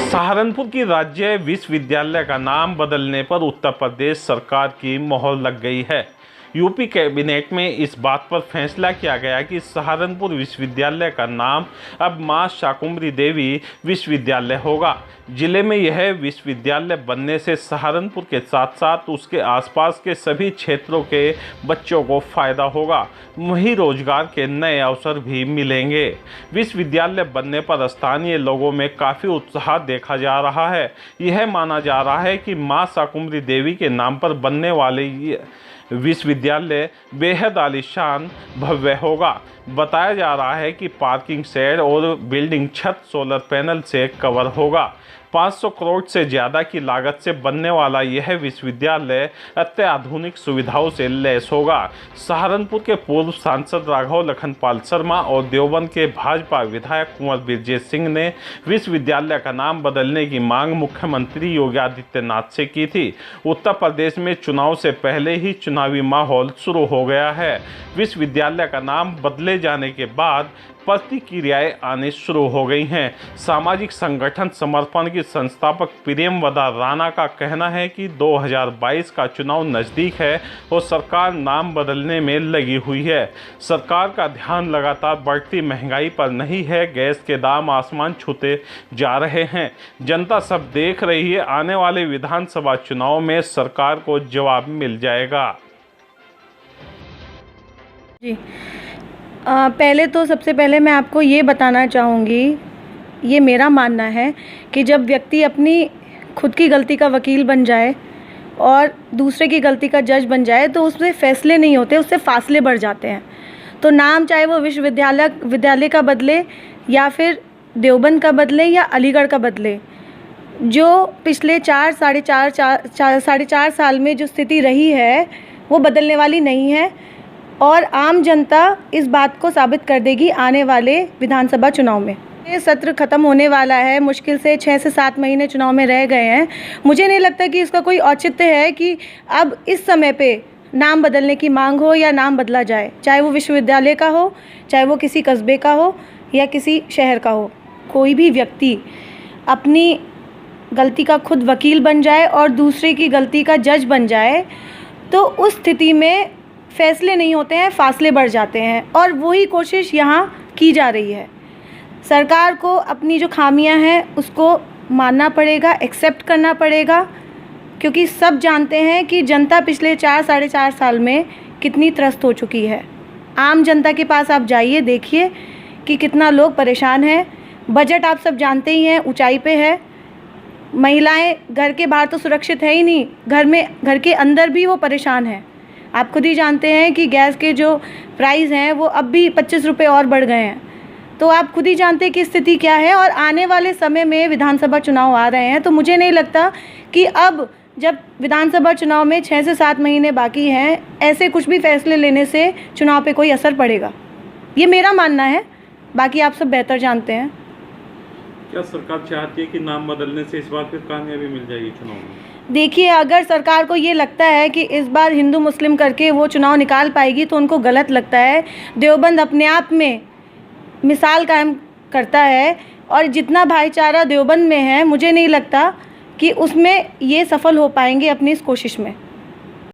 सहारनपुर की राज्य विश्वविद्यालय का नाम बदलने पर उत्तर प्रदेश सरकार की मोहर लग गई है। यूपी कैबिनेट में इस बात पर फैसला किया गया कि सहारनपुर विश्वविद्यालय का नाम अब मां शाकुंभरी देवी विश्वविद्यालय होगा। जिले में यह विश्वविद्यालय बनने से सहारनपुर के साथ साथ उसके आसपास के सभी क्षेत्रों के बच्चों को फायदा होगा, वहीं रोजगार के नए अवसर भी मिलेंगे। विश्वविद्यालय बनने पर स्थानीय लोगों में काफ़ी उत्साह देखा जा रहा है। यह माना जा रहा है कि मां शाकुंभरी देवी के नाम पर बनने वाले विश्वविद्यालय बेहद आलीशान भव्य होगा। बताया जा रहा है कि पार्किंग शेड और बिल्डिंग छत सोलर पैनल से कवर होगा। 500 करोड़ से ज़्यादा की लागत से बनने वाला यह विश्वविद्यालय अत्याधुनिक सुविधाओं से लैस होगा। सहारनपुर के पूर्व सांसद राघव लखनपाल शर्मा और देवबंद के भाजपा विधायक कुंवर ब्रजेश सिंह ने विश्वविद्यालय का नाम बदलने की मांग मुख्यमंत्री योगी आदित्यनाथ से की थी। उत्तर प्रदेश में चुनाव से पहले ही चुनावी माहौल शुरू हो गया है। विश्वविद्यालय का नाम बदले जाने के बाद प्रतिक्रियाएं आने शुरू हो गई हैं। सामाजिक संगठन समर्पण की संस्थापक प्रियमवदा राणा का कहना है कि 2022 का चुनाव नज़दीक है और सरकार नाम बदलने में लगी हुई है। सरकार का ध्यान लगातार बढ़ती महंगाई पर नहीं है, गैस के दाम आसमान छूते जा रहे हैं। जनता सब देख रही है, आने वाले विधानसभा चुनाव में सरकार को जवाब मिल जाएगा। जी पहले तो सबसे पहले मैं आपको ये बताना चाहूँगी, ये मेरा मानना है कि जब व्यक्ति अपनी खुद की गलती का वकील बन जाए और दूसरे की गलती का जज बन जाए तो उससे फैसले नहीं होते, उससे फासले बढ़ जाते हैं। तो नाम चाहे वो विश्वविद्यालय का बदले या फिर देवबंद का बदले या अलीगढ़ का बदले, जो पिछले साढ़े चार साल में जो स्थिति रही है वो बदलने वाली नहीं है और आम जनता इस बात को साबित कर देगी आने वाले विधानसभा चुनाव में। ये सत्र ख़त्म होने वाला है, मुश्किल से 6 से 7 महीने चुनाव में रह गए हैं। मुझे नहीं लगता कि इसका कोई औचित्य है कि अब इस समय पे नाम बदलने की मांग हो या नाम बदला जाए, चाहे वो विश्वविद्यालय का हो, चाहे वो किसी कस्बे का हो या किसी शहर का हो। कोई भी व्यक्ति अपनी गलती का खुद वकील बन जाए और दूसरे की गलती का जज बन जाए तो उस स्थिति में फैसले नहीं होते हैं, फासले बढ़ जाते हैं और वही कोशिश यहाँ की जा रही है। सरकार को अपनी जो खामियां हैं उसको मानना पड़ेगा, एक्सेप्ट करना पड़ेगा, क्योंकि सब जानते हैं कि जनता पिछले 4-4.5 साल में कितनी त्रस्त हो चुकी है। आम जनता के पास आप जाइए, देखिए कि कितना लोग परेशान हैं। बजट आप सब जानते ही हैं, ऊंचाई पे है। महिलाएं घर के बाहर तो सुरक्षित है ही नहीं, घर के अंदर भी वो परेशान हैं। आप खुद ही जानते हैं कि गैस के जो प्राइस हैं वो अब भी 25 रुपये और बढ़ गए हैं। तो आप खुद ही जानते हैं कि स्थिति क्या है और आने वाले समय में विधानसभा चुनाव आ रहे हैं। तो मुझे नहीं लगता कि अब जब विधानसभा चुनाव में 6 से 7 महीने बाकी हैं, ऐसे कुछ भी फैसले लेने से चुनाव पे कोई असर पड़ेगा। ये मेरा मानना है, बाकी आप सब बेहतर जानते हैं। क्या सरकार चाहती है कि नाम बदलने से इस बार फिर कामयाबी मिल जाएगी चुनाव में? देखिए, अगर सरकार को ये लगता है कि इस बार हिंदू मुस्लिम करके वो चुनाव निकाल पाएगी तो उनको गलत लगता है। देवबंद अपने आप में मिसाल कायम करता है और जितना भाईचारा देवबंद में है, मुझे नहीं लगता कि उसमें ये सफल हो पाएंगे अपनी इस कोशिश में।